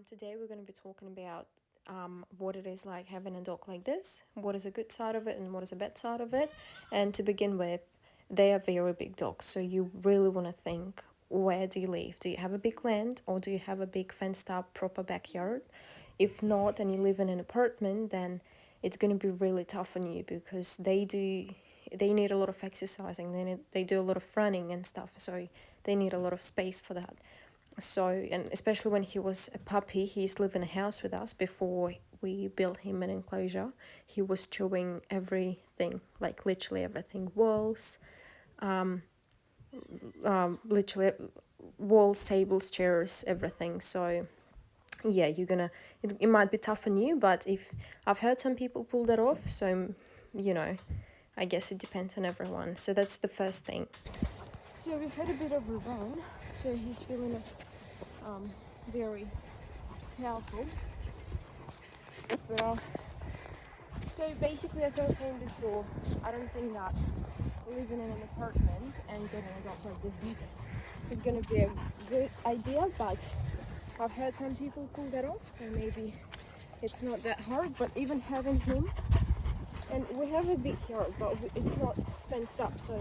Today we're going to be talking about what it is like having a dog like this, what is a good side of it and what is a bad side of it. And to begin with, they are very big dogs, so you really want to think, where do you live? Do you have a big land or do you have a big fenced up proper backyard? If not, and you live in an apartment, then it's going to be really tough on you because they need a lot of exercising, they do a lot of running and stuff, so they need a lot of space for that. So, and especially when he was a puppy, he used to live in a house with us before we built him an enclosure. He was chewing everything, like literally everything, literally walls, tables, chairs, everything. So yeah, it might be tough on you, but if I've heard some people pull that off, so I guess it depends on everyone. So that's the first thing. So we've had a bit of a run, so he's feeling very powerful. But so basically, as I was saying before, I don't think that living in an apartment and getting a dog like this big is going to be a good idea, but I've heard some people pull that off, so maybe it's not that hard. But even having him, and we have a big yard, but it's not fenced up, so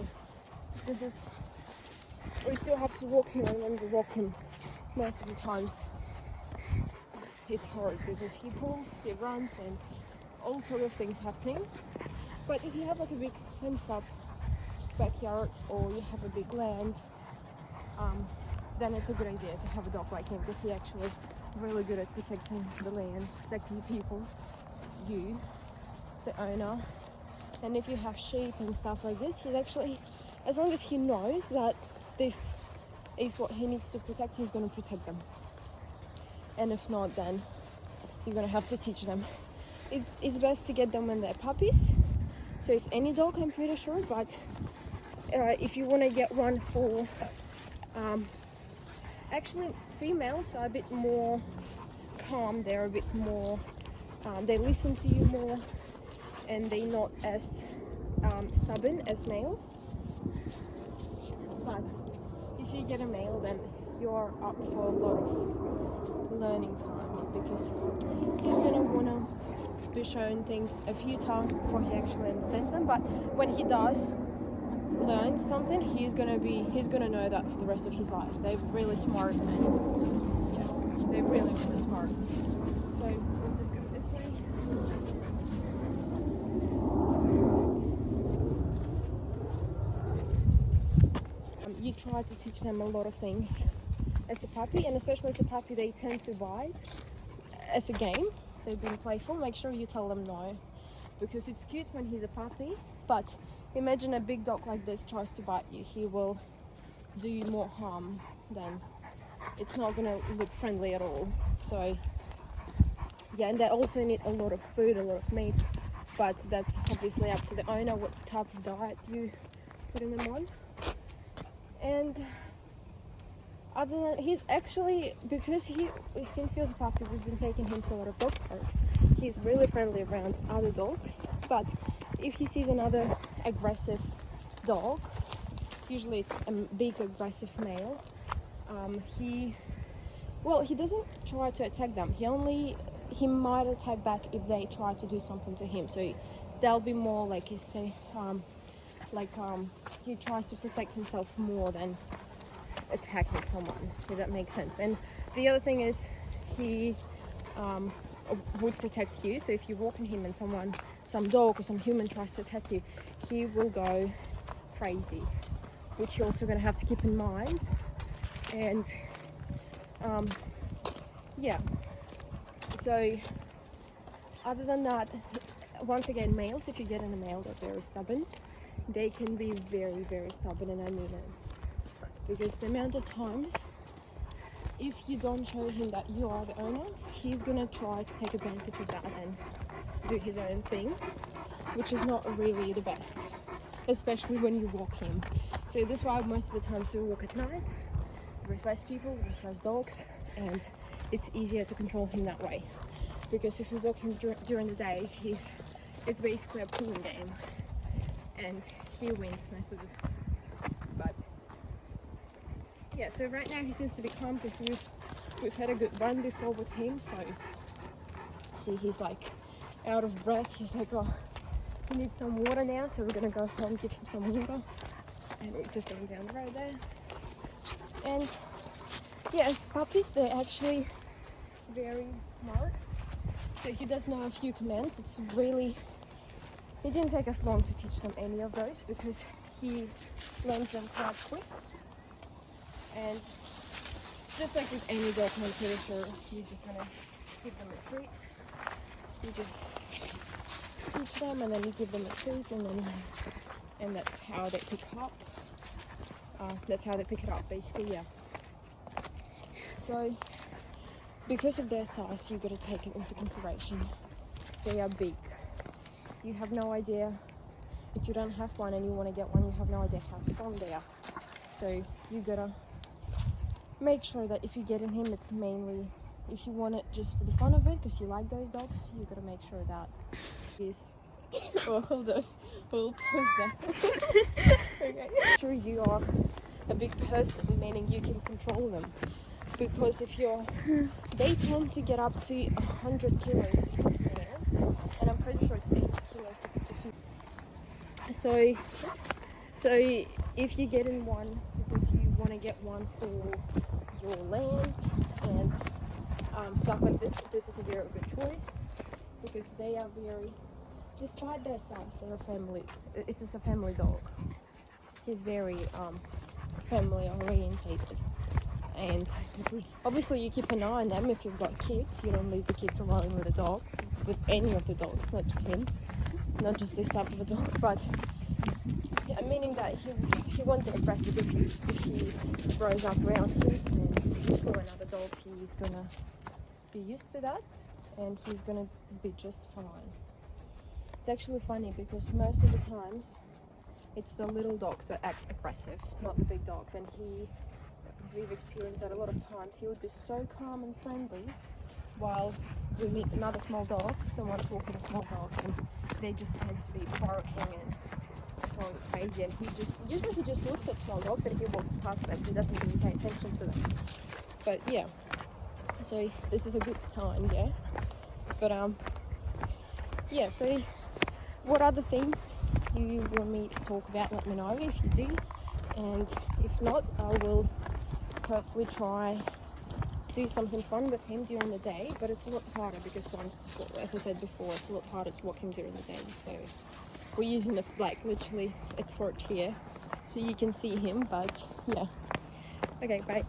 we still have to walk him, and when we walk him, most of the times it's hard because he pulls, he runs, and all sort of things happening. But if you have like a big fenced up backyard or you have a big land, then it's a good idea to have a dog like him because he's actually really good at protecting the land, protecting people, you, the owner. And if you have sheep and stuff like this, he's actually, as long as he knows that this is what he needs to protect, he's going to protect them. And if not, then you're going to have to teach them. It's best to get them when they're puppies. So it's any dog, I'm pretty sure, but if you want to get one for actually females are a bit more calm, they're a bit more they listen to you more, and they're not as stubborn as males. But if you get a male, then you're up for a lot of learning times because he's going to want to be shown things a few times before he actually understands them. But when he does learn something, he's gonna know that for the rest of his life. They're really smart, and yeah, they're really smart. So we'll just go this way. You try to teach them a lot of things as a puppy, and especially as a puppy, they tend to bite. As a game, they've been playful. Make sure you tell them no, because it's cute when he's a puppy, but imagine a big dog like this tries to bite you. He will do you more harm than, it's not going to look friendly at all. So yeah, and they also need a lot of food, a lot of meat, but that's obviously up to the owner what type of diet you putting them on. And other than, he's actually, because since he was a puppy, we've been taking him to a lot of dog parks. He's really friendly around other dogs, but if he sees another aggressive dog, usually it's a big aggressive male, he doesn't try to attack them. He might attack back if they try to do something to him. So they'll be more like he tries to protect himself more than attacking someone, if that makes sense. And the other thing is he would protect you. So if you're walking him and some dog or some human tries to attack you, he will go crazy, which you're also going to have to keep in mind. And so other than that, once again, males, if you get in a male, they're very stubborn. They can be very, very stubborn, and I mean it, because the amount of times, if you don't show him that you are the owner, he's gonna try to take advantage of that and do his own thing, which is not really the best, especially when you walk him. So this is why most of the times we walk at night. There's less people, there's less dogs, and it's easier to control him that way. Because if you walk him during the day, it's basically a pulling game, and he wins most of the times. But yeah, so right now he seems to be calm because we've we've had a good run before with him, so see, he's like out of breath. He's like, oh, he needs some water now, so we're gonna go home, give him some water. And we're just going down the road there. And yes, puppies, they're actually very smart. So he does know a few commands. It's really, it didn't take us long to teach them any of those because he learns them quite quick. And just like with any dog, I'm pretty sure you're just gonna give them a treat. You just teach them and then you give them a treat, and that's how they pick up. That's how they pick it up, basically, yeah. So, because of their size, you've got to take it into consideration. They are big. You have no idea, if you don't have one and you want to get one, you have no idea how strong they are. So, you got to make sure that if you get in him, it's mainly, if you want it just for the fun of it, because you like those dogs, you got to make sure that is... Oh, hold on. We'll pause that. Okay. Sure, you are a big person, meaning you can control them. Because if you're, they tend to get up to 100 kilos if it's a male, and I'm pretty sure it's 80 kilos if it's a female. So if you get in one because you want to get one for your land and stuff like this, this is a very good choice because they are very, despite their size, they're a family. It's just a family dog. He's very family orientated, and obviously you keep an eye on them. If you've got kids, you don't leave the kids alone with a dog, with any of the dogs, not just him, not just this type of a dog, but yeah, meaning that he won't get aggressive if he grows up around kids and people and other dogs. He's gonna be used to that, and he's gonna be just fine. It's actually funny because most of the times it's the little dogs that act aggressive, not the big dogs. And we've experienced that a lot of times. He would be so calm and friendly while we meet another small dog, someone's walking a small dog, and they just tend to be barking and going crazy. And usually he just looks at small dogs and he walks past them. He doesn't really pay attention to them. But yeah, so this is a good sign, yeah. But yeah, so what other things you want me to talk about, let me know if you do, and if not, I will hopefully try do something fun with him during the day. But it's a lot harder because as I said before, it's a lot harder to walk him during the day. So we're using literally a torch here so you can see him. But yeah, okay, bye.